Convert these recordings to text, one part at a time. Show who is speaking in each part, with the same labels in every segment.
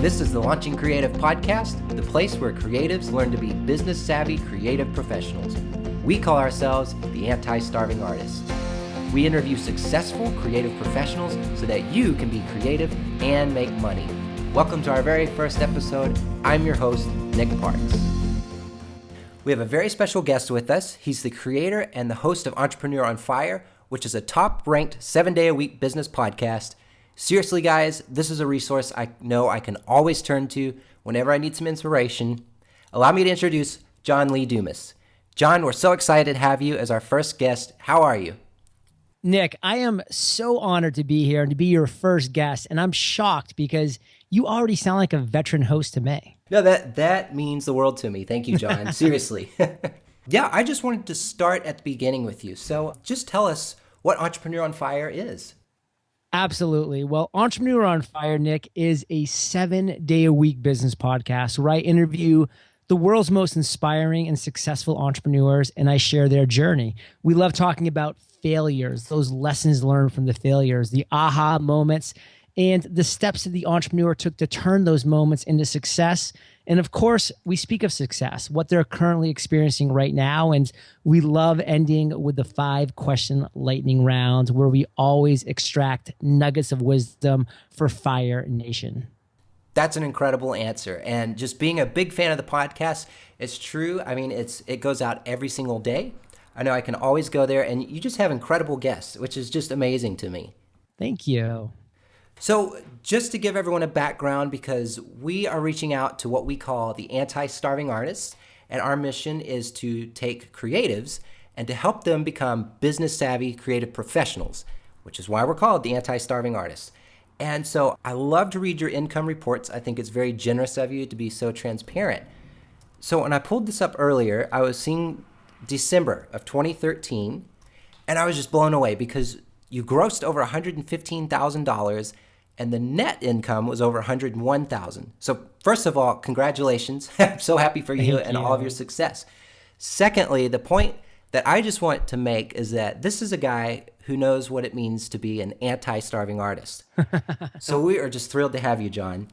Speaker 1: This is the Launching Creative Podcast, the place where creatives learn to be business-savvy creative professionals. We call ourselves the Anti-Starving Artists. We interview successful creative professionals so that you can be creative and make money. Welcome to our very first episode. I'm your host, Nick Parks. We have a very special guest with us. He's the creator and the host of Entrepreneur on Fire, which is a top-ranked 7-day-a-week business podcast. Seriously, guys, this is a resource I know I can always turn to whenever I need some inspiration. Allow me to introduce John Lee Dumas. John, we're so excited to have you as our first guest. How are you?
Speaker 2: Nick, I am so honored to be here and to be your first guest, and I'm shocked because you already sound like a veteran host to me.
Speaker 1: No, that means the world to me. Thank you, John. Seriously. Yeah, I just wanted to start at the beginning with you. So just tell us what Entrepreneur on Fire is.
Speaker 2: Absolutely. Well, Entrepreneur on Fire, Nick, is a 7-day-a-week business podcast where I interview the world's most inspiring and successful entrepreneurs, and I share their journey. We love talking about failures, those lessons learned from the failures, the aha moments, and the steps that the entrepreneur took to turn those moments into success. And of course, we speak of success, what they're currently experiencing right now. And we love ending with the 5-question lightning round where we always extract nuggets of wisdom for Fire Nation.
Speaker 1: That's an incredible answer. And just being a big fan of the podcast, it's true. I mean, it goes out every single day. I know I can always go there, and you just have incredible guests, which is just amazing to me.
Speaker 2: Thank you.
Speaker 1: So just to give everyone a background, because we are reaching out to what we call the anti-starving artists, and our mission is to take creatives and to help them become business-savvy creative professionals, which is why we're called the anti-starving artists. And so I love to read your income reports. I think it's very generous of you to be so transparent. So when I pulled this up earlier, I was seeing December of 2013, and I was just blown away because you grossed over $115,000 and the net income was over $101,000. So first of all, congratulations. I'm so happy for you and all of your success. Secondly, the point that I just want to make is that this is a guy who knows what it means to be an anti-starving artist. So we are just thrilled to have you, John.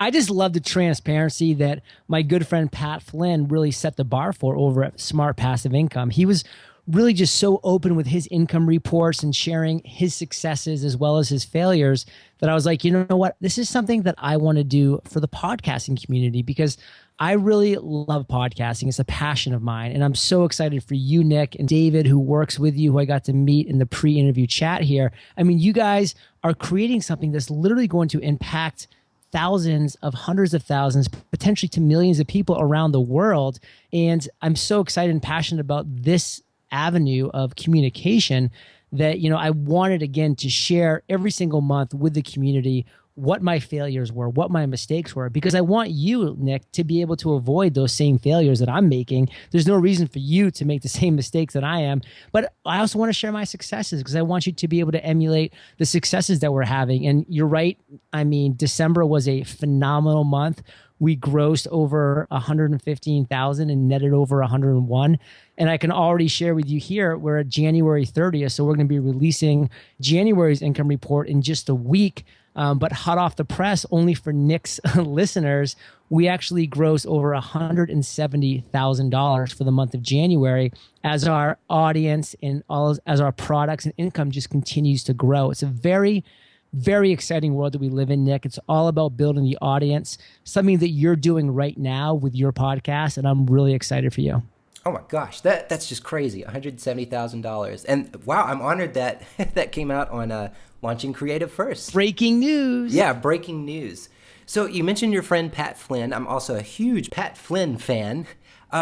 Speaker 2: I just love the transparency that my good friend Pat Flynn really set the bar for over at Smart Passive Income. He was really just so open with his income reports and sharing his successes as well as his failures that I was like, you know what? This is something that I want to do for the podcasting community because I really love podcasting. It's a passion of mine. And I'm so excited for you, Nick, and David, who works with you, who I got to meet in the pre-interview chat here. I mean, you guys are creating something that's literally going to impact thousands of hundreds of thousands, potentially to millions of people around the world. And I'm so excited and passionate about this avenue of communication that, you know, I wanted again to share every single month with the community what my failures were, what my mistakes were, because I want you, Nick, to be able to avoid those same failures that I'm making. There's no reason for you to make the same mistakes that I am, but I also want to share my successes because I want you to be able to emulate the successes that we're having. And you're right. I mean, December was a phenomenal month. We grossed over 115,000 and netted over 101. And I can already share with you here, we're at January 30th. So we're going to be releasing January's income report in just a week. But hot off the press, only for Nick's listeners, we actually grossed over $170,000 for the month of January as our audience and as our products and income just continues to grow. It's a very, very exciting world that we live in, Nick. It's all about building the audience, something that you're doing right now with your podcast, and I'm really excited for you.
Speaker 1: Oh my gosh, that's just crazy, $170,000. And wow, I'm honored that that came out on Launching Creative first.
Speaker 2: Breaking news.
Speaker 1: Yeah, breaking news. So you mentioned your friend Pat Flynn. I'm also a huge Pat Flynn fan,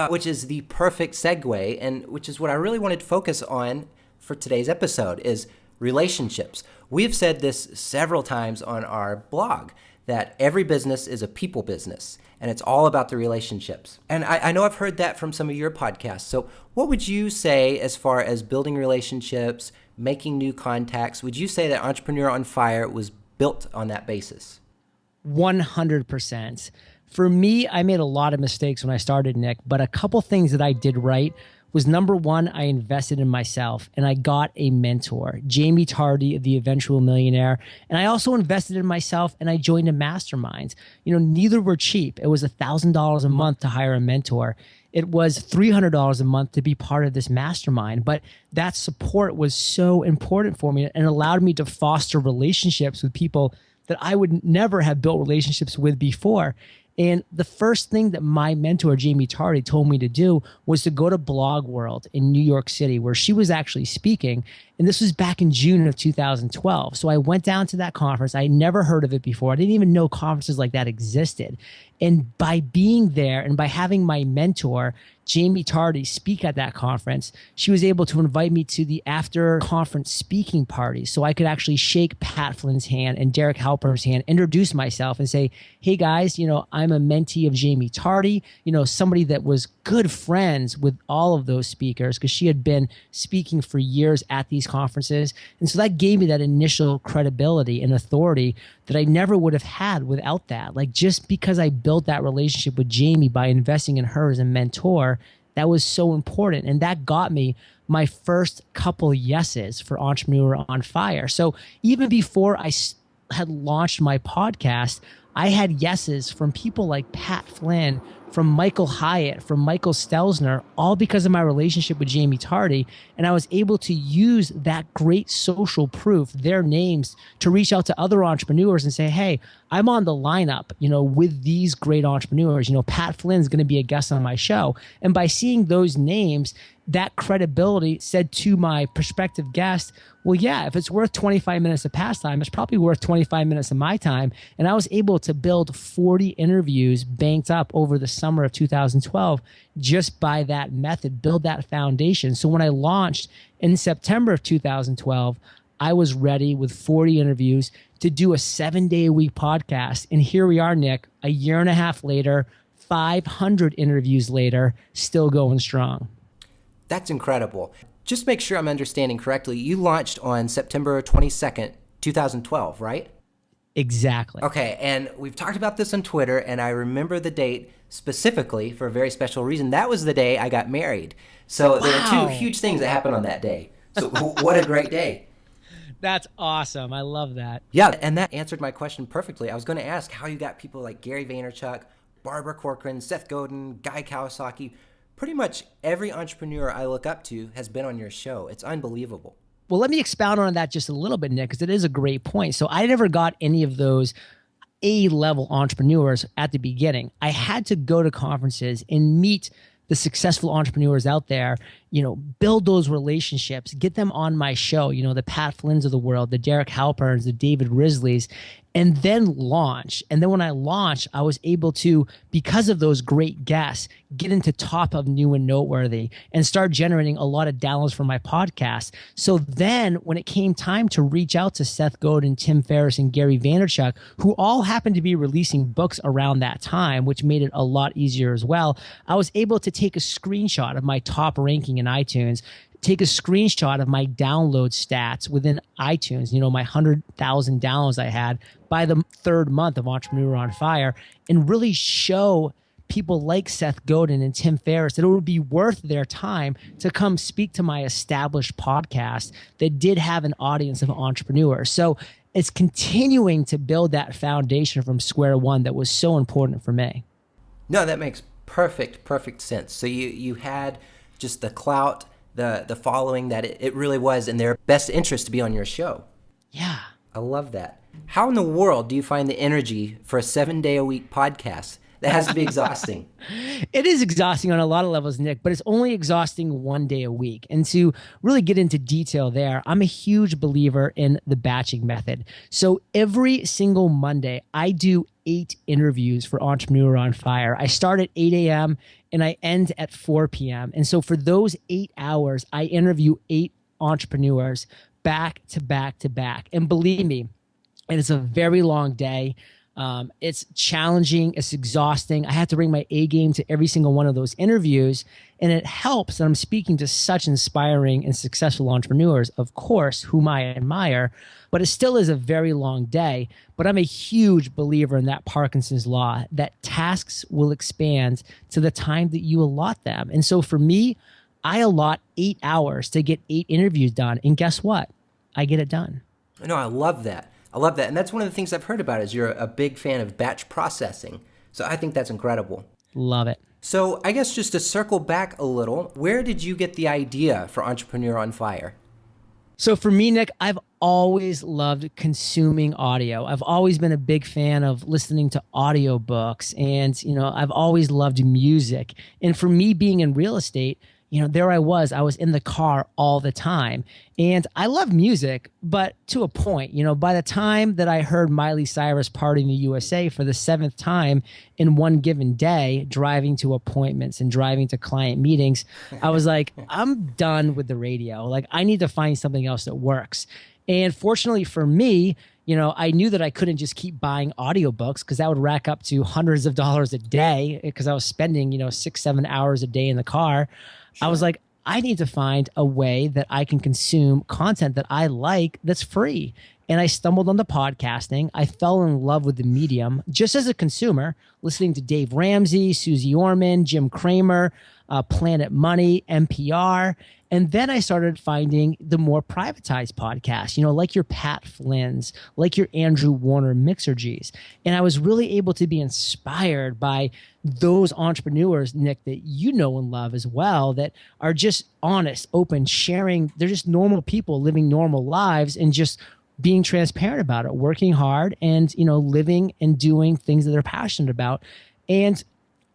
Speaker 1: which is the perfect segue, and which is what I really wanted to focus on for today's episode is relationships. We've said this several times on our blog, that every business is a people business, and it's all about the relationships. And I know I've heard that from some of your podcasts. So what would you say as far as building relationships, making new contacts? Would you say that Entrepreneur on Fire was built on that basis?
Speaker 2: 100%. For me, I made a lot of mistakes when I started, Nick, but a couple things that I did right was number one, I invested in myself and I got a mentor, Jamie Tardy, the eventual millionaire. And I also invested in myself and I joined a mastermind. Neither were cheap. It was $1,000 a month to hire a mentor. It was $300 a month to be part of this mastermind. But that support was so important for me and allowed me to foster relationships with people that I would never have built relationships with before. And the first thing that my mentor, Jamie Tardy, told me to do was to go to Blog World in New York City, where she was actually speaking. And this was back in June of 2012. So I went down to that conference. I had never heard of it before. I didn't even know conferences like that existed. And by being there and by having my mentor, Jamie Tardy, speak at that conference, she was able to invite me to the after conference speaking party. So I could actually shake Pat Flynn's hand and Derek Halpern's hand, introduce myself and say, hey guys, I'm a mentee of Jamie Tardy, somebody that was good friends with all of those speakers because she had been speaking for years at these conferences. And so that gave me that initial credibility and authority that I never would have had without that. Like, just because I built that relationship with Jamie by investing in her as a mentor, that was so important. And that got me my first couple yeses for Entrepreneur on Fire. So even before I had launched my podcast, I had yeses from people like Pat Flynn, from Michael Hyatt, from Michael Stelzner, all because of my relationship with Jamie Tardy. And I was able to use that great social proof, their names, to reach out to other entrepreneurs and say, hey, I'm on the lineup, with these great entrepreneurs. Pat Flynn's going to be a guest on my show. And by seeing those names, that credibility said to my prospective guest, well, yeah, if it's worth 25 minutes of pastime, it's probably worth 25 minutes of my time. And I was able to build 40 interviews banked up over the summer of 2012 just by that method, build that foundation. So when I launched in September of 2012, I was ready with 40 interviews to do a 7-day-a-week podcast. And here we are, Nick, a year and a half later, 500 interviews later, still going strong.
Speaker 1: That's incredible. Just make sure I'm understanding correctly. You launched on September 22nd, 2012, right?
Speaker 2: Exactly.
Speaker 1: Okay, and we've talked about this on Twitter, and I remember the date specifically for a very special reason. That was the day I got married. So there are two huge things that happened on that day. So what a great day.
Speaker 2: That's awesome. I love that.
Speaker 1: Yeah, and that answered my question perfectly. I was going to ask how you got people like Gary Vaynerchuk, Barbara Corcoran, Seth Godin, Guy Kawasaki. Pretty much every entrepreneur I look up to has been on your show. It's unbelievable.
Speaker 2: Well, let me expound on that just a little bit, Nick, because it is a great point. So I never got any of those A-level entrepreneurs at the beginning. I had to go to conferences and meet the successful entrepreneurs out there, build those relationships, get them on my show, the Pat Flynn's of the world, the Derek Halperns, the David Risleys, and then launch. And then when I launched, I was able to, because of those great guests, get into top of new and noteworthy and start generating a lot of downloads for my podcast. So then when it came time to reach out to Seth Godin, Tim Ferriss, and Gary Vaynerchuk, who all happened to be releasing books around that time, which made it a lot easier as well, I was able to take a screenshot of my top ranking in iTunes, take a screenshot of my download stats within iTunes, my 100,000 downloads I had by the third month of Entrepreneur on Fire, and really show people like Seth Godin and Tim Ferriss that it would be worth their time to come speak to my established podcast that did have an audience of entrepreneurs. So it's continuing to build that foundation from square one that was so important for me.
Speaker 1: No, that makes perfect sense. So you had just the clout, the following that it really was in their best interest to be on your show.
Speaker 2: Yeah.
Speaker 1: I love that. How in the world do you find the energy for a 7-day-a-week podcast? That has to be exhausting.
Speaker 2: It is exhausting on a lot of levels, Nick, but it's only exhausting 1 day a week. And to really get into detail there, I'm a huge believer in the batching method. So every single Monday, I do 8 interviews for Entrepreneur on Fire. I start at 8 a.m. and I end at 4 p.m. And so for those 8 hours, I interview 8 entrepreneurs back to back to back. And believe me, it is a very long day. It's challenging. It's exhausting. I have to bring my A game to every single one of those interviews. And it helps that I'm speaking to such inspiring and successful entrepreneurs, of course, whom I admire, but it still is a very long day. But I'm a huge believer in that Parkinson's law, that tasks will expand to the time that you allot them. And so for me, I allot 8 hours to get 8 interviews done. And guess what? I get it done.
Speaker 1: No, I love that. I love that. And that's one of the things I've heard about is you're a big fan of batch processing. So I think that's incredible.
Speaker 2: Love it.
Speaker 1: So I guess just to circle back a little, where did you get the idea for Entrepreneur on Fire?
Speaker 2: So for me, Nick, I've always loved consuming audio. I've always been a big fan of listening to audiobooks, and I've always loved music. And for me being in real estate, there I was in the car all the time. And I love music, but to a point. By the time that I heard Miley Cyrus Party in the USA for the 7th time in one given day, driving to appointments and driving to client meetings, I was like, I'm done with the radio. Like, I need to find something else that works. And fortunately for me, I knew that I couldn't just keep buying audiobooks because that would rack up to hundreds of dollars a day because I was spending, 6-7 hours a day in the car. Sure. I was like, I need to find a way that I can consume content that I like that's free. And I stumbled onto podcasting. I fell in love with the medium just as a consumer, listening to Dave Ramsey, Susie Orman, Jim Cramer, Planet Money, NPR. And then I started finding the more privatized podcasts, like your Pat Flynn's, like your Andrew Warner Mixergy's. And I was really able to be inspired by those entrepreneurs, Nick, that you know and love as well, that are just honest, open, sharing. They're just normal people living normal lives and just being transparent about it, working hard and, living and doing things that they're passionate about. And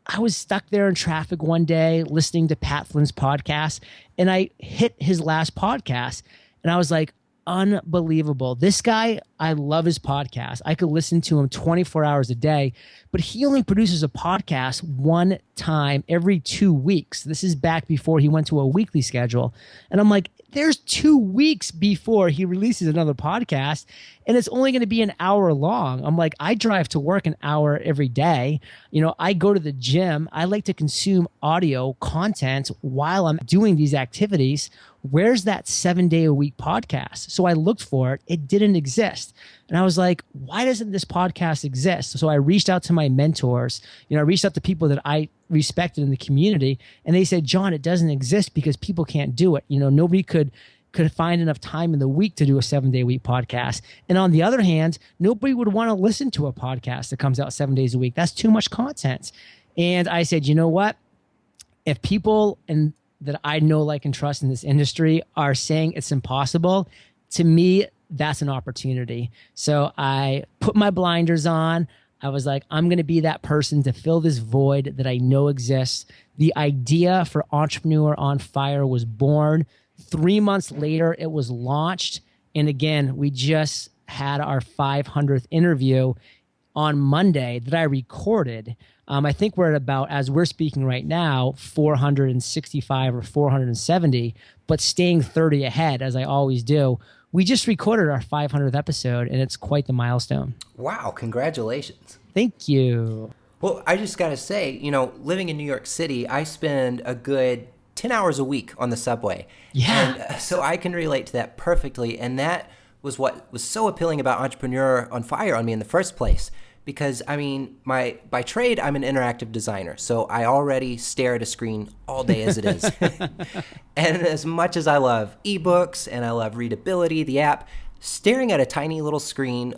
Speaker 2: I was stuck there in traffic one day listening to Pat Flynn's podcast, and I hit his last podcast, and I was like, unbelievable. This guy, I love his podcast. I could listen to him 24 hours a day, but he only produces a podcast one time every 2 weeks. This is back before he went to a weekly schedule. And I'm like, there's 2 weeks before he releases another podcast, and it's only going to be an hour long. I'm like, I drive to work an hour every day. I go to the gym. I like to consume audio content while I'm doing these activities. Where's that 7-day-a-week podcast? So I looked for it. It didn't exist. And I was like, why doesn't this podcast exist? So I reached out to my mentors. I reached out to people that I respected in the community, and they said, John, it doesn't exist because people can't do it. Nobody could find enough time in the week to do a 7-day-a-week podcast. And on the other hand, nobody would want to listen to a podcast that comes out 7 days a week. That's too much content. And I said, you know what? If people that I know, like, and trust in this industry are saying it's impossible, to me, that's an opportunity. So I put my blinders on. I was like, I'm going to be that person to fill this void that I know exists. The idea for Entrepreneur on Fire was born. 3 months later, it was launched. And again, we just had our 500th interview on Monday that I recorded. I think we're at about, as we're speaking right now, 465 or 470, but staying 30 ahead, as I always do. We just recorded our 500th episode, and it's quite the milestone.
Speaker 1: Wow, congratulations.
Speaker 2: Thank you.
Speaker 1: Well, I just got to say, living in New York City, I spend a good 10 hours a week on the subway.
Speaker 2: Yeah.
Speaker 1: And so I can relate to that perfectly. And that was what was so appealing about Entrepreneur on Fire on me in the first place. Because, by trade, I'm an interactive designer. So I already stare at a screen all day as it is. And as much as I love ebooks and I love readability, the app, staring at a tiny little screen,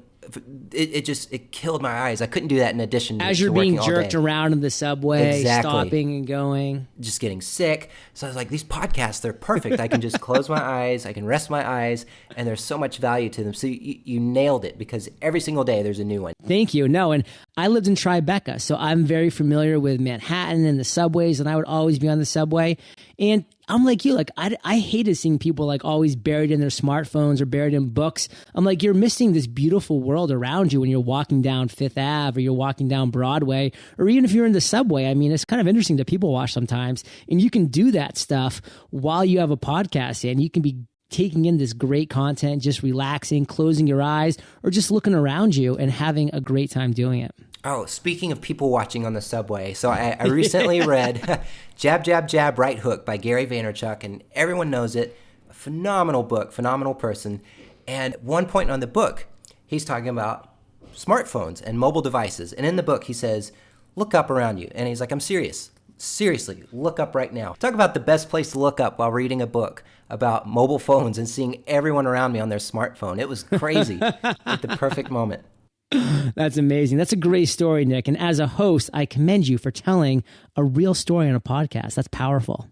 Speaker 1: it killed my eyes. I couldn't do that in addition to
Speaker 2: as you're
Speaker 1: working
Speaker 2: being jerked around in the subway,
Speaker 1: Exactly.
Speaker 2: stopping and going,
Speaker 1: just getting sick. So I was like, these podcasts, they're perfect. I can just close my eyes, I can rest my eyes, and there's so much value to them. So you nailed it, because every single day there's a new one.
Speaker 2: Thank you. No, and I lived in Tribeca, so I'm very familiar with Manhattan and the subways, and I would always be on the subway. And I'm like you, like I hated seeing people like always buried in their smartphones or buried in books. I'm like, you're missing this beautiful world around you when you're walking down Fifth Ave or you're walking down Broadway, or even if you're in the subway. I mean, it's kind of interesting to people watch sometimes, and you can do that stuff while you have a podcast, and you can be taking in this great content, just relaxing, closing your eyes, or just looking around you and having a great time doing it.
Speaker 1: Oh, speaking of people watching on the subway, so I recently read Jab, Jab, Jab, Right Hook by Gary Vaynerchuk, and everyone knows it. A phenomenal book, phenomenal person. And at one point on the book, he's talking about smartphones and mobile devices. And in the book, he says, look up around you. And he's like, I'm serious. Seriously, look up right now. Talk about the best place to look up while reading a book about mobile phones and seeing everyone around me on their smartphone. It was crazy at the perfect moment.
Speaker 2: That's amazing. That's a great story, Nick. And as a host, I commend you for telling a real story on a podcast. That's powerful.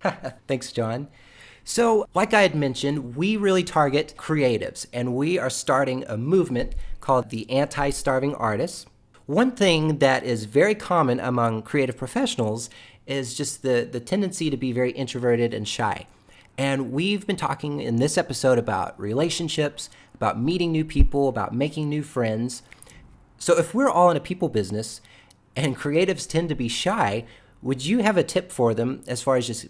Speaker 1: Thanks, John. So, like I had mentioned, we really target creatives, and we are starting a movement called the Anti-Starving Artists. One thing that is very common among creative professionals is just the tendency to be very introverted and shy. And we've been talking in this episode about relationships, about meeting new people, about making new friends. So if we're all in a people business and creatives tend to be shy, would you have a tip for them as far as just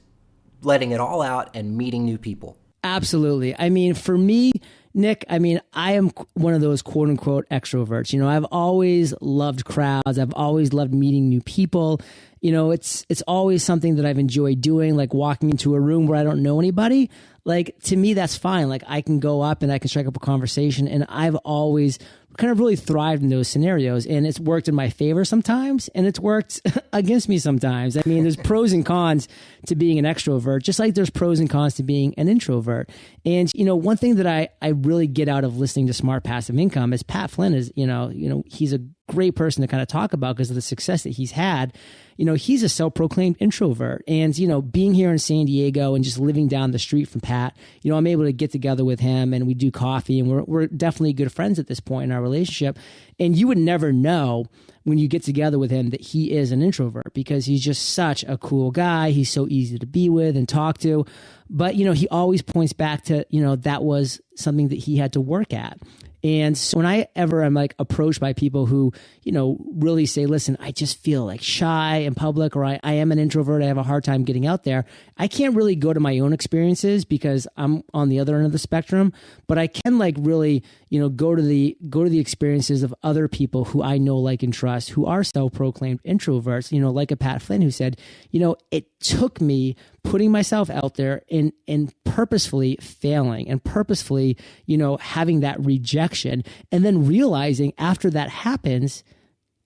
Speaker 1: letting it all out and meeting new people?
Speaker 2: Absolutely. I mean, for me, Nick, I mean, I am one of those quote unquote extroverts. You know, I've always loved crowds. I've always loved meeting new people. You know, it's always something that I've enjoyed doing, like walking into a room where I don't know anybody. Like, to me, that's fine. Like, I can go up and I can strike up a conversation, and I've always kind of really thrived in those scenarios, and it's worked in my favor sometimes, and it's worked against me sometimes. I mean, there's pros and cons to being an extrovert, just like there's pros and cons to being an introvert. And, you know, one thing that I really get out of listening to Smart Passive Income is Pat Flynn is, you know, he's a great person to kind of talk about because of the success that he's had. You know, he's a self-proclaimed introvert. And, you know, being here in San Diego and just living down the street from Pat, you know, I'm able to get together with him and we do coffee, and we're definitely good friends at this point in our relationship. And you would never know when you get together with him that he is an introvert, because he's just such a cool guy. He's so easy to be with and talk to. But, you know, he always points back to, you know, that was something that he had to work at. And so when I ever am like approached by people who, you know, really say, listen, I just feel like shy in public, or I am an introvert, I have a hard time getting out there, I can't really go to my own experiences because I'm on the other end of the spectrum, but I can like really, you know, go to the experiences of other people who I know, like, and trust, who are self-proclaimed introverts, you know, like a Pat Flynn who said, you know, it took me putting myself out there and purposefully failing and purposefully, you know, having that rejection, and then realizing after that happens,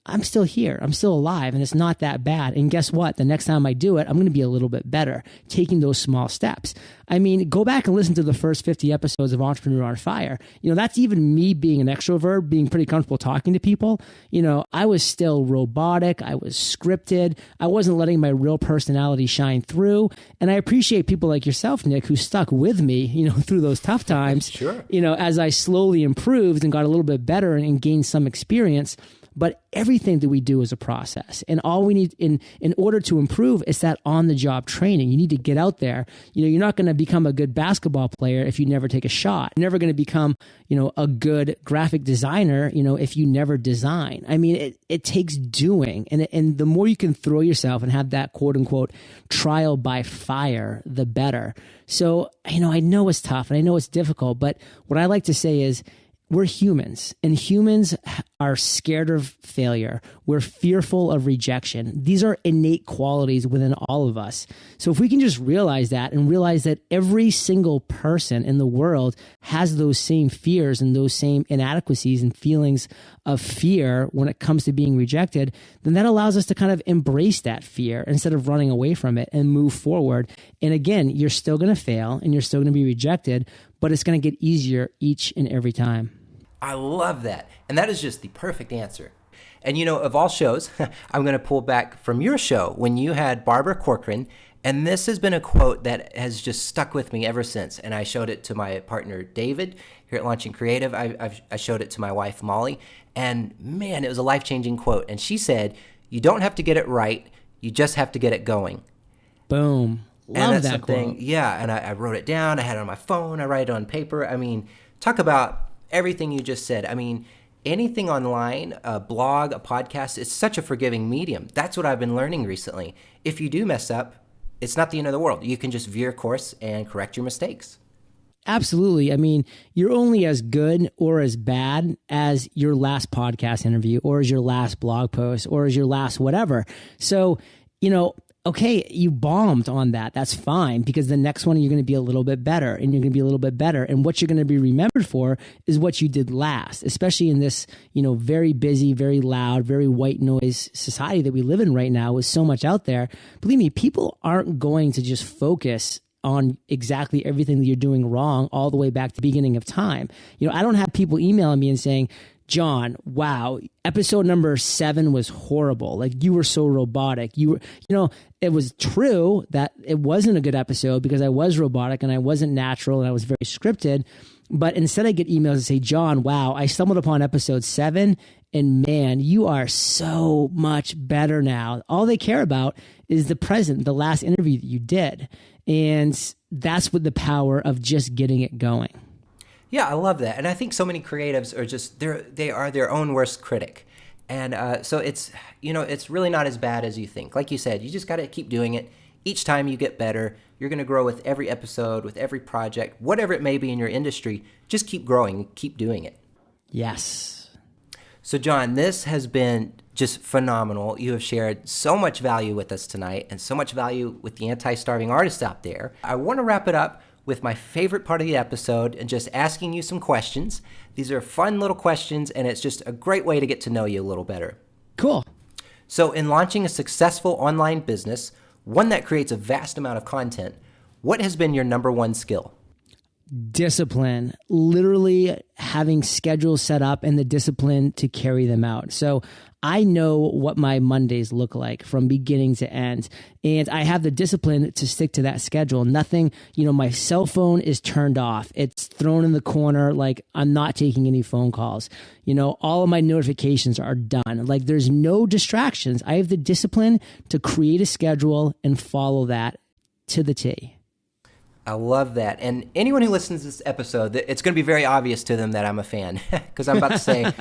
Speaker 2: I'm still here. I'm still alive, and it's not that bad. And guess what? The next time I do it, I'm going to be a little bit better, taking those small steps. I mean, go back and listen to the first 50 episodes of Entrepreneur on Fire. You know, that's even me being an extrovert, being pretty comfortable talking to people. You know, I was still robotic. I was scripted. I wasn't letting my real personality shine through. And I appreciate people like yourself, Nick, who stuck with me, you know, through those tough times.
Speaker 1: Sure.
Speaker 2: You know, as I slowly improved and got a little bit better and gained some experience. But everything that we do is a process. And all we need in order to improve is that on-the-job training. You need to get out there. You know, you're not going to become a good basketball player if you never take a shot. You're never going to become, you know, a good graphic designer, you know, if you never design. I mean, it takes doing. And the more you can throw yourself and have that quote-unquote trial by fire, the better. So, you know, I know it's tough and I know it's difficult, but what I like to say is, we're humans, and humans are scared of failure. We're fearful of rejection. These are innate qualities within all of us. So if we can just realize that, and realize that every single person in the world has those same fears and those same inadequacies and feelings of fear when it comes to being rejected, then that allows us to kind of embrace that fear instead of running away from it and move forward. And again, you're still going to fail and you're still going to be rejected, but it's going to get easier each and every time.
Speaker 1: I love that. And that is just the perfect answer. And you know, of all shows, I'm going to pull back from your show when you had Barbara Corcoran. And this has been a quote that has just stuck with me ever since. And I showed it to my partner, David, here at Launching Creative. I showed it to my wife, Molly. And man, it was a life-changing quote. And she said, you don't have to get it right. You just have to get it going.
Speaker 2: Boom. Love that quote.
Speaker 1: Yeah. And I wrote it down. I had it on my phone. I write it on paper. I mean, talk about everything you just said. I mean, anything online, a blog, a podcast, it's such a forgiving medium. That's what I've been learning recently. If you do mess up, it's not the end of the world. You can just veer course and correct your mistakes.
Speaker 2: Absolutely. I mean, you're only as good or as bad as your last podcast interview, or as your last blog post, or as your last whatever. So, you know, okay, you bombed on that. That's fine, because the next one you're going to be a little bit better, and you're going to be a little bit better. And what you're going to be remembered for is what you did last, especially in this, very busy, very loud, very white noise society that we live in right now with so much out there. Believe me, people aren't going to just focus on exactly everything that you're doing wrong all the way back to the beginning of time. I don't have people emailing me and saying, John, wow, episode number 7 was horrible. Like, you were so robotic. It was true that it wasn't a good episode because I was robotic and I wasn't natural and I was very scripted. But instead I get emails that say, John, wow, I stumbled upon episode 7 and man, you are so much better now. All they care about is the present, the last interview that you did. And that's what the power of just getting it going.
Speaker 1: Yeah, I love that. And I think so many creatives are they are their own worst critic. And so it's really not as bad as you think. Like you said, you just got to keep doing it. Each time you get better, you're going to grow with every episode, with every project, whatever it may be in your industry. Just keep growing, keep doing it.
Speaker 2: Yes.
Speaker 1: So John, this has been just phenomenal. You have shared so much value with us tonight and so much value with the anti-starving artists out there. I want to wrap it up with my favorite part of the episode and just asking you some questions. These are fun little questions, and it's just a great way to get to know you a little better.
Speaker 2: Cool.
Speaker 1: So in launching a successful online business, one that creates a vast amount of content, what has been your number one skill?
Speaker 2: Discipline, literally having schedules set up and the discipline to carry them out. So I know what my Mondays look like from beginning to end, and I have the discipline to stick to that schedule. Nothing, my cell phone is turned off. It's thrown in the corner. Like, I'm not taking any phone calls. All of my notifications are done. Like, there's no distractions. I have the discipline to create a schedule and follow that to the T.
Speaker 1: I love that. And anyone who listens to this episode, it's going to be very obvious to them that I'm a fan because I'm about to say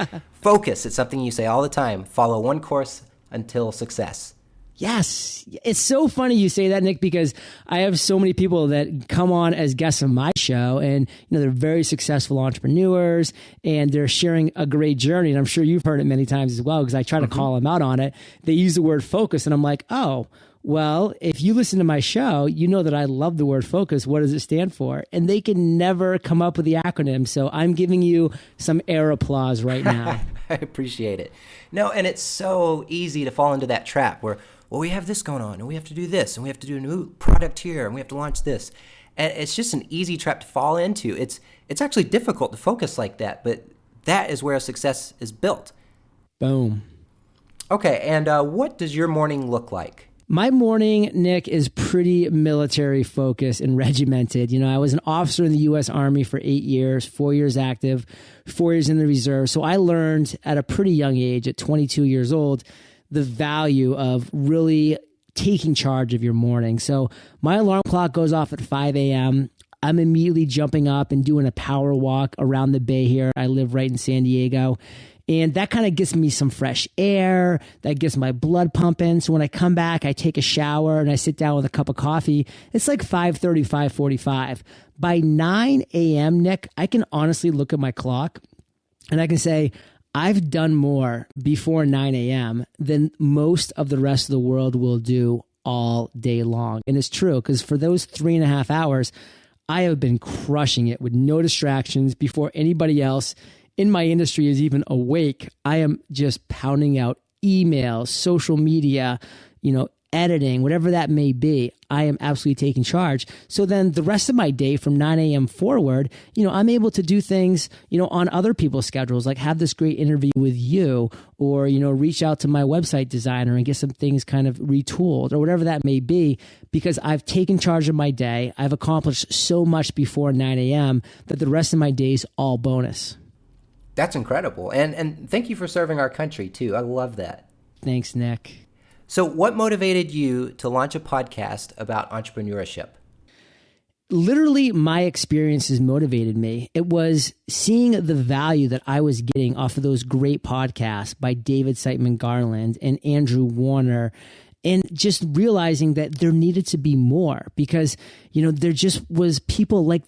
Speaker 1: focus. It's something you say all the time. Follow one course until success.
Speaker 2: Yes. It's so funny you say that, Nick, because I have so many people that come on as guests on my show, and they're very successful entrepreneurs and they're sharing a great journey. And I'm sure you've heard it many times as well, because I try to call them out on it. They use the word focus and I'm like, oh, well, if you listen to my show, you know that I love the word focus. What does it stand for? And they can never come up with the acronym. So I'm giving you some air applause right now.
Speaker 1: I appreciate it. No, and it's so easy to fall into that trap where, well, we have this going on and we have to do this and we have to do a new product here and we have to launch this. And it's just an easy trap to fall into. It's actually difficult to focus like that, but that is where success is built.
Speaker 2: Boom.
Speaker 1: Okay, and what does your morning look like?
Speaker 2: My morning, Nick, is pretty military focused and regimented. I was an officer in the U.S. Army for 8 years, 4 years active, 4 years in the reserve. So I learned at a pretty young age, at 22 years old, the value of really taking charge of your morning. So my alarm clock goes off at 5 a.m. I'm immediately jumping up and doing a power walk around the bay here. I live right in San Diego. And that kind of gets me some fresh air. That gets my blood pumping. So when I come back, I take a shower and I sit down with a cup of coffee. It's like 5:30, 5:45. By 9 a.m., Nick, I can honestly look at my clock and I can say, I've done more before 9 a.m. than most of the rest of the world will do all day long. And it's true, because for those 3.5 hours, I have been crushing it with no distractions before anybody else in my industry is even awake. I am just pounding out emails, social media, editing, whatever that may be. I am absolutely taking charge. So then the rest of my day from 9 a.m. forward, I'm able to do things, on other people's schedules, like have this great interview with you, or, reach out to my website designer and get some things kind of retooled or whatever that may be, because I've taken charge of my day. I've accomplished so much before 9 a.m. that the rest of my day is all bonus.
Speaker 1: That's incredible. And thank you for serving our country, too. I love that.
Speaker 2: Thanks, Nick.
Speaker 1: So what motivated you to launch a podcast about entrepreneurship?
Speaker 2: Literally, my experiences motivated me. It was seeing the value that I was getting off of those great podcasts by David Siteman Garland and Andrew Warner, and just realizing that there needed to be more, because, there just was people like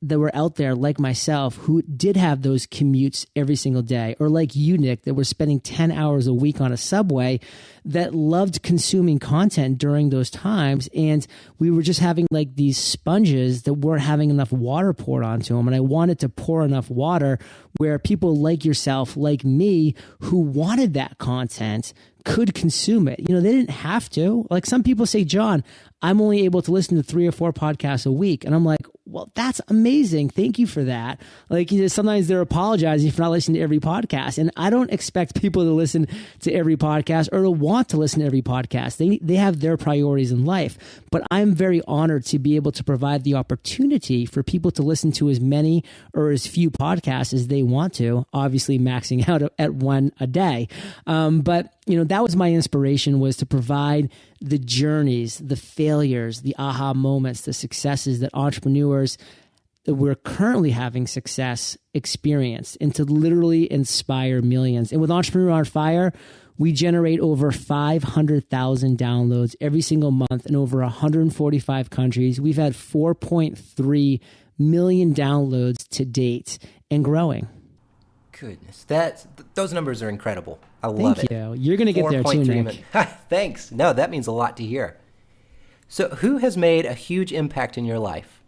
Speaker 2: that were out there like myself who did have those commutes every single day, or like you, Nick, that were spending 10 hours a week on a subway, that loved consuming content during those times. And we were just having like these sponges that weren't having enough water poured onto them. And I wanted to pour enough water where people like yourself, like me, who wanted that content could consume it. You know, they didn't have to. Like some people say, John, I'm only able to listen to 3 or 4 podcasts a week. And I'm like, well, that's amazing. Thank you for that. Like, you know, sometimes they're apologizing for not listening to every podcast. And I don't expect people to listen to every podcast or to want to listen to every podcast. They have their priorities in life. But I'm very honored to be able to provide the opportunity for people to listen to as many or as few podcasts as they want to, obviously maxing out at one a day. But you know, that was my inspiration, was to provide the journeys, the failures, the aha moments, the successes that entrepreneurs that we're currently having success experience, and to literally inspire millions. And with Entrepreneur on Fire, we generate over 500,000 downloads every single month in over 145 countries. We've had 4.3 million downloads to date and growing.
Speaker 1: Goodness, those numbers are incredible. I love it.
Speaker 2: Thank you. You're going to get there too, Nick.
Speaker 1: Thanks. No, that means a lot to hear. So who has made a huge impact in your life?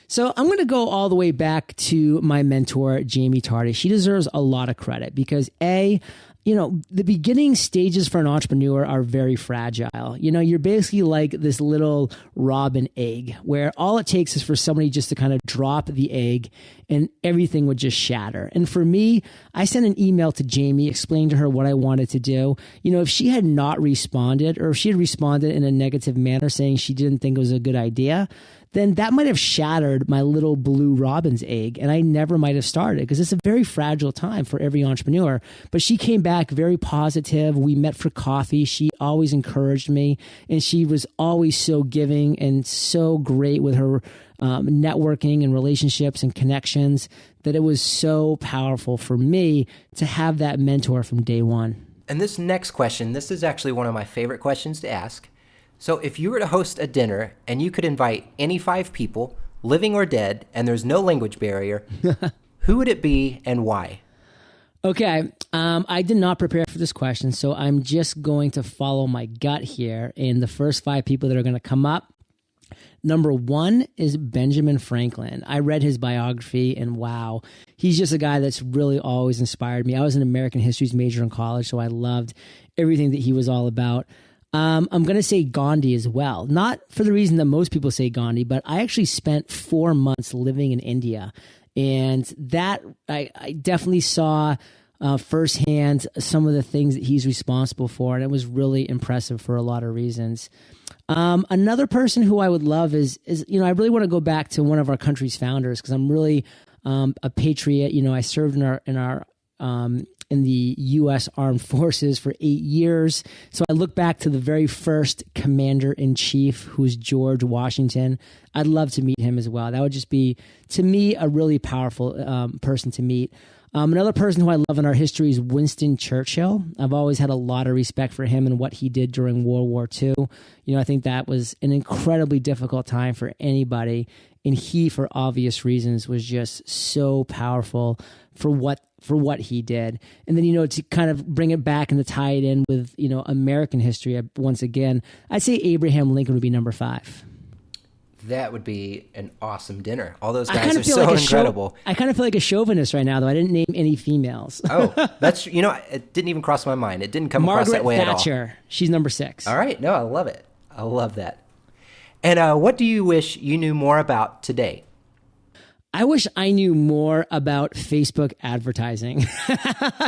Speaker 2: So I'm going to go all the way back to my mentor, Jamie Tardy. She deserves a lot of credit because you know, the beginning stages for an entrepreneur are very fragile. You know, you're basically like this little robin egg where all it takes is for somebody just to kind of drop the egg and everything would just shatter. And for me, I sent an email to Jamie explaining to her what I wanted to do. You know, if she had not responded, or if she had responded in a negative manner saying she didn't think it was a good idea, then that might have shattered my little blue robin's egg, and I never might have started, because it's a very fragile time for every entrepreneur. But she came back very positive. We met for coffee. She always encouraged me, and she was always so giving and so great with her networking and relationships and connections, that it was so powerful for me to have that mentor from day one.
Speaker 1: And this next question, this is actually one of my favorite questions to ask. So if you were to host a dinner and you could invite any 5 people, living or dead, and there's no language barrier, who would it be and why?
Speaker 2: Okay, I did not prepare for this question, so I'm just going to follow my gut here. And the first 5 people that are going to come up, number 1 is Benjamin Franklin. I read his biography, and wow, he's just a guy that's really always inspired me. I was an American History major in college, so I loved everything that he was all about. I'm going to say Gandhi as well. Not for the reason that most people say Gandhi, but I actually spent 4 months living in India. And that I definitely saw firsthand some of the things that he's responsible for. And it was really impressive for a lot of reasons. Another person who I would love is, you know, I really want to go back to one of our country's founders, because I'm really a patriot. You know, I served in the U.S. Armed Forces for 8 years. So I look back to the very first commander-in-chief, who's George Washington. I'd love to meet him as well. That would just be, to me, a really powerful person to meet. Another person who I love in our history is Winston Churchill. I've always had a lot of respect for him and what he did during World War II. You know, I think that was an incredibly difficult time for anybody. And he, for obvious reasons, was just so powerful for what he did. And then, you know, to kind of bring it back and to tie it in with, you know, American history, once again, I'd say Abraham Lincoln would be number 5.
Speaker 1: That would be an awesome dinner. All those guys are so incredible.
Speaker 2: I kind of feel like a chauvinist right now, though. I didn't name any females.
Speaker 1: Oh, that's, you know, it didn't even cross my mind. It didn't come across that way
Speaker 2: Margaret
Speaker 1: at all.
Speaker 2: Thatcher. She's number 6.
Speaker 1: All right. No, I love it. I love that. And what do you wish you knew more about today?
Speaker 2: I wish I knew more about Facebook advertising.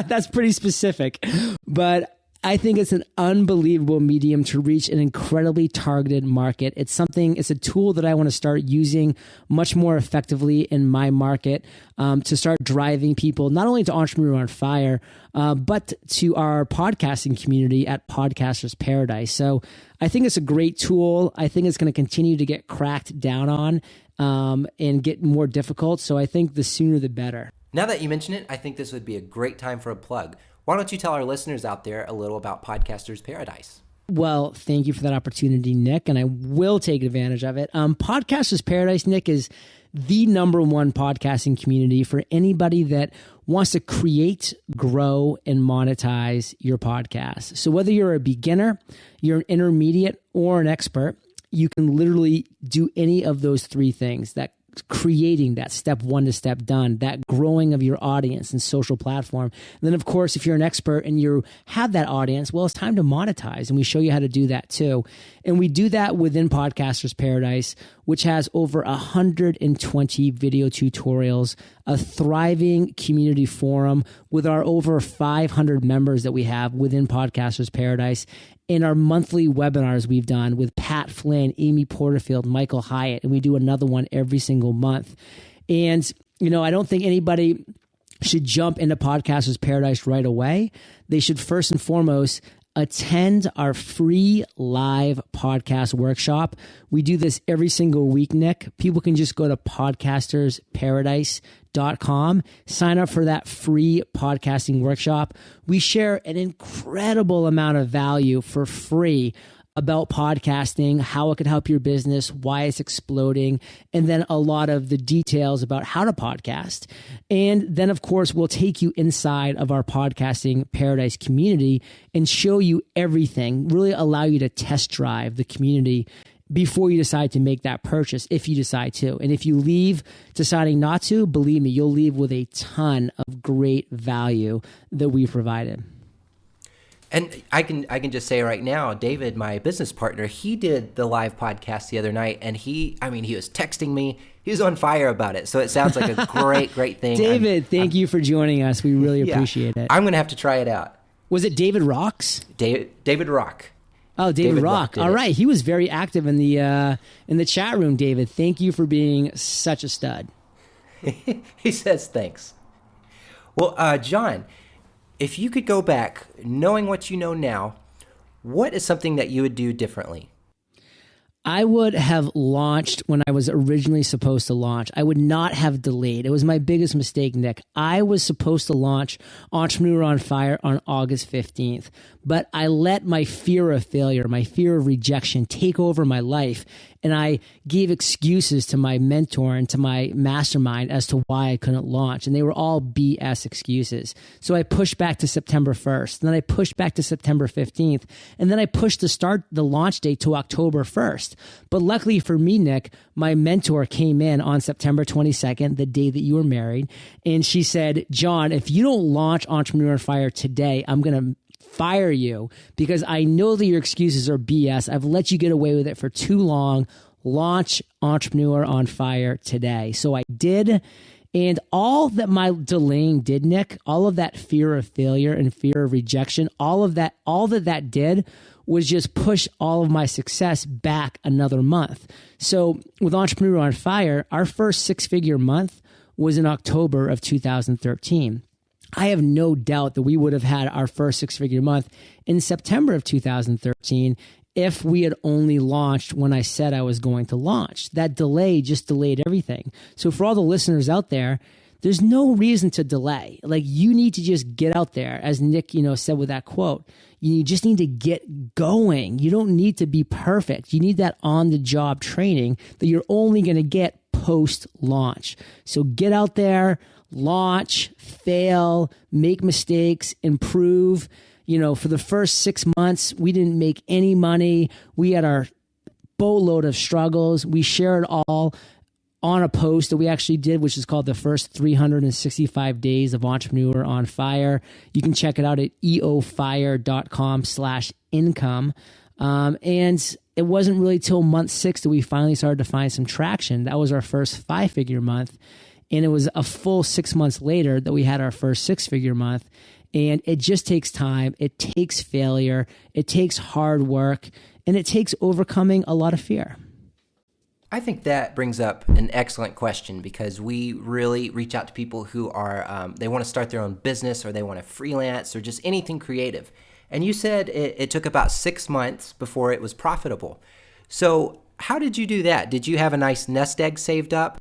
Speaker 2: That's pretty specific, but I think it's an unbelievable medium to reach an incredibly targeted market. It's a tool that I want to start using much more effectively in my market, to start driving people not only to Entrepreneur on Fire, but to our podcasting community at Podcasters Paradise. So I think it's a great tool. I think it's going to continue to get cracked down on, and get more difficult. So I think the sooner the better.
Speaker 1: Now that you mention it, I think this would be a great time for a plug. Why don't you tell our listeners out there a little about Podcasters Paradise?
Speaker 2: Well, thank you for that opportunity, Nick, and I will take advantage of it. Podcasters Paradise, Nick, is the number one podcasting community for anybody that wants to create, grow, and monetize your podcast. So whether you're a beginner, you're an intermediate, or an expert, you can literally do any of those three things: that creating, that step one to step done, that growing of your audience and social platform. And then, of course, if you're an expert and you have that audience, well, it's time to monetize. And we show you how to do that too. And we do that within Podcasters Paradise, which has over 120 video tutorials, a thriving community forum with our over 500 members that we have within Podcasters Paradise, and our monthly webinars we've done with Pat Flynn, Amy Porterfield, Michael Hyatt, and we do another one every single month. And, I don't think anybody should jump into Podcasters Paradise right away. They should first and foremost attend our free live podcast workshop. We do this every single week, Nick. People can just go to podcastersparadise.com, sign up for that free podcasting workshop. We share an incredible amount of value for free about podcasting, how it could help your business, why it's exploding, and then a lot of the details about how to podcast. And then, of course, we'll take you inside of our Podcasting Paradise community and show you everything, really allow you to test drive the community before you decide to make that purchase, if you decide to. And if you leave deciding not to, believe me, you'll leave with a ton of great value that we've provided.
Speaker 1: And I can just say right now, David, my business partner, he did the live podcast the other night, and he was texting me. He was on fire about it. So it sounds like a great thing.
Speaker 2: David, thank you for joining us. We really appreciate it.
Speaker 1: I'm going to have to try it out.
Speaker 2: Was it David Rocks?
Speaker 1: David Rock.
Speaker 2: Oh, David Rock. All right. He was very active in the chat room, David. Thank you for being such a stud.
Speaker 1: He says thanks. Well, John, if you could go back, knowing what you know now, what is something that you would do differently?
Speaker 2: I would have launched when I was originally supposed to launch. I would not have delayed. It was my biggest mistake, Nick. I was supposed to launch Entrepreneur on Fire on August 15th, but I let my fear of failure, my fear of rejection take over my life. And I gave excuses to my mentor and to my mastermind as to why I couldn't launch. And they were all BS excuses. So I pushed back to September 1st. And then I pushed back to September 15th. And then I pushed the launch date to October 1st. But luckily for me, Nick, my mentor came in on September 22nd, the day that you were married. And she said, John, if you don't launch Entrepreneur on Fire today, I'm going to fire you because I know that your excuses are BS. I've let you get away with it for too long. Launch Entrepreneur on Fire today. So I did. And all that my delaying did, Nick, all of that fear of failure and fear of rejection, all that did was just push all of my success back another month. So with Entrepreneur on Fire, our first six-figure month was in October of 2013. I have no doubt that we would have had our first six-figure month in September of 2013 if we had only launched when I said I was going to launch. That delay just delayed everything. So for all the listeners out there, there's no reason to delay. Like, you need to just get out there, as Nick, said with that quote. You just need to get going. You don't need to be perfect. You need that on-the-job training that you're only going to get post-launch. So get out there, launch, fail, make mistakes, improve. For the first 6 months, we didn't make any money. We had our boatload of struggles. We shared all on a post that we actually did, which is called the first 365 days of Entrepreneur on Fire. You can check it out at eofire.com/income. And it wasn't really till month 6 that we finally started to find some traction. That was our first 5-figure month. And it was a full 6 months later that we had our first 6-figure month. And it just takes time. It takes failure. It takes hard work. And it takes overcoming a lot of fear.
Speaker 1: I think that brings up an excellent question, because we really reach out to people who are, they want to start their own business, or they want to freelance, or just anything creative. And you said it took about 6 months before it was profitable. So how did you do that? Did you have a nice nest egg saved up?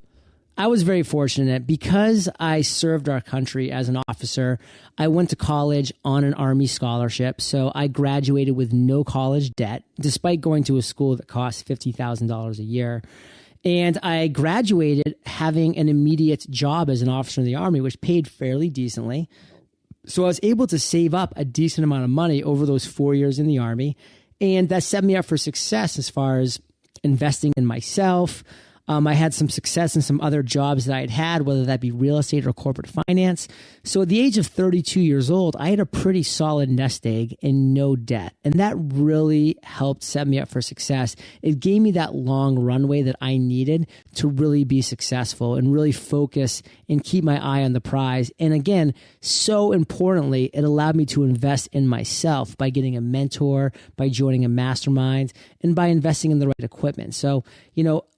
Speaker 2: I was very fortunate because I served our country as an officer. I went to college on an Army scholarship, so I graduated with no college debt, despite going to a school that cost $50,000 a year. And I graduated having an immediate job as an officer in the Army, which paid fairly decently. So I was able to save up a decent amount of money over those 4 years in the Army. And that set me up for success as far as investing in myself. I had some success in some other jobs that I had, whether that be real estate or corporate finance. So at the age of 32 years old, I had a pretty solid nest egg and no debt. And that really helped set me up for success. It gave me that long runway that I needed to really be successful and really focus and keep my eye on the prize. And again, so importantly, it allowed me to invest in myself by getting a mentor, by joining a mastermind, and by investing in the right equipment. So,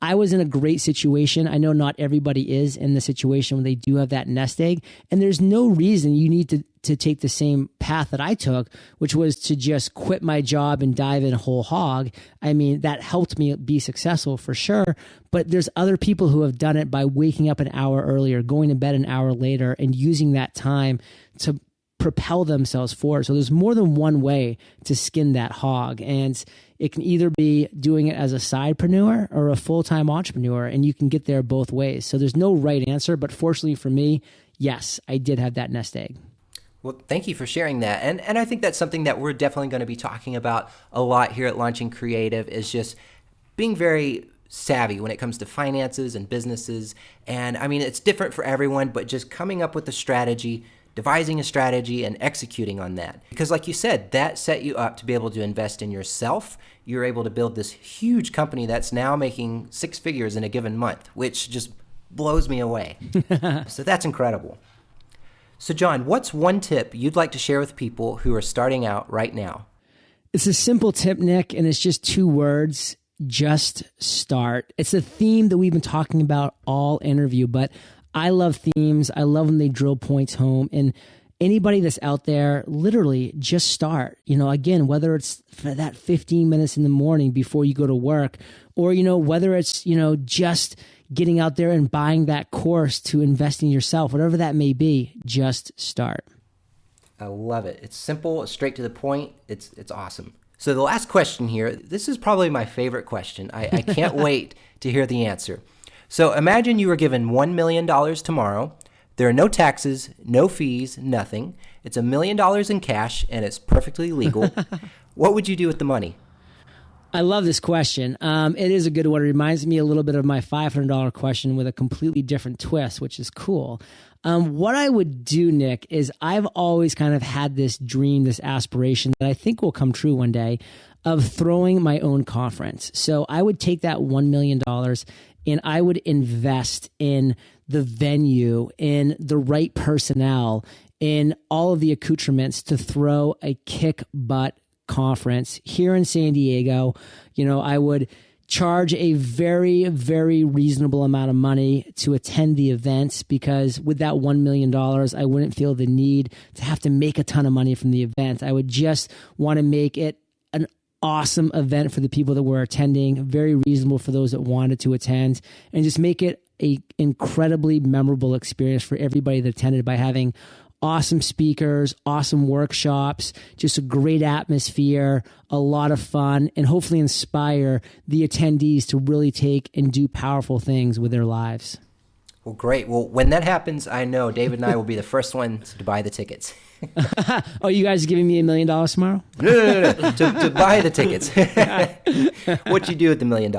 Speaker 2: I was in a great situation. I know not everybody is in the situation when they do have that nest egg. And there's no reason you need to take the same path that I took, which was to just quit my job and dive in whole hog. I mean, that helped me be successful for sure. But there's other people who have done it by waking up an hour earlier, going to bed an hour later, and using that time to propel themselves forward. So there's more than one way to skin that hog. And it can either be doing it as a sidepreneur or a full-time entrepreneur, and you can get there both ways. So there's no right answer, but fortunately for me, yes, I did have that nest egg.
Speaker 1: Well, thank you for sharing that. And I think that's something that we're definitely going to be talking about a lot here at Launching Creative, is just being very savvy when it comes to finances and businesses. And I mean, it's different for everyone, but just coming up with a strategy, devising a strategy, and executing on that. Because like you said, that set you up to be able to invest in yourself. You're able to build this huge company that's now making 6 figures in a given month, which just blows me away. So that's incredible. So John, what's one tip you'd like to share with people who are starting out right now?
Speaker 2: It's a simple tip, Nick, and it's just 2 words: just start. It's a theme that we've been talking about all interview, but I love themes. I love when they drill points home. And anybody that's out there, literally just start. Again, whether it's for that 15 minutes in the morning before you go to work, or, whether it's, just getting out there and buying that course to invest in yourself, whatever that may be, just start.
Speaker 1: I love it. It's simple, it's straight to the point. It's awesome. So the last question here, this is probably my favorite question. I can't wait to hear the answer. So imagine you were given $1 million tomorrow. There are no taxes, no fees, nothing. It's $1 million in cash, and it's perfectly legal. What would you do with the money?
Speaker 2: I love this question. It is a good one. It reminds me a little bit of my $500 question with a completely different twist, which is cool. What I would do, Nick, is I've always kind of had this dream, this aspiration that I think will come true one day, of throwing my own conference. So I would take that $1 million and I would invest in the venue, in the right personnel, in all of the accoutrements to throw a kick butt conference here in San Diego. I would charge a very, very reasonable amount of money to attend the events, because with that $1 million, I wouldn't feel the need to have to make a ton of money from the event. I would just want to make it an awesome event for the people that were attending, very reasonable for those that wanted to attend, and just make it a incredibly memorable experience for everybody that attended by having awesome speakers, awesome workshops, just a great atmosphere, a lot of fun, and hopefully inspire the attendees to really take and do powerful things with their lives.
Speaker 1: Well, great. Well, when that happens, I know David and I will be the first ones to buy the tickets.
Speaker 2: Oh, you guys are giving me $1 million tomorrow?
Speaker 1: No. To buy the tickets. What you do with the $1 million.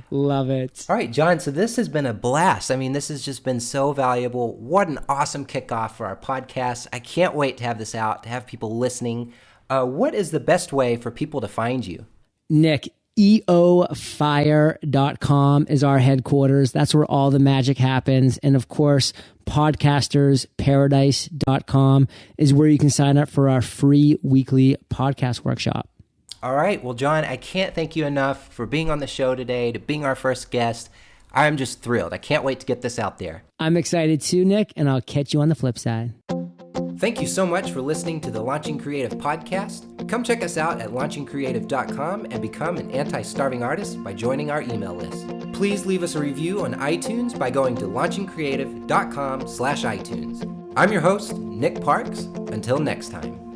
Speaker 2: Love it.
Speaker 1: All right, John, so this has been a blast. I mean, this has just been so valuable. What an awesome kickoff for our podcast. I can't wait to have this out, to have people listening. What is the best way for people to find you?
Speaker 2: Nick, eofire.com is our headquarters. That's where all the magic happens. And of course, podcastersparadise.com is where you can sign up for our free weekly podcast workshop.
Speaker 1: All right. Well, John, I can't thank you enough for being on the show today, to being our first guest. I'm just thrilled. I can't wait to get this out there.
Speaker 2: I'm excited too, Nick, and I'll catch you on the flip side.
Speaker 1: Thank you so much for listening to the Launching Creative podcast. Come check us out at launchingcreative.com and become an anti-starving artist by joining our email list. Please leave us a review on iTunes by going to launchingcreative.com/iTunes. I'm your host, Nick Parks. Until next time.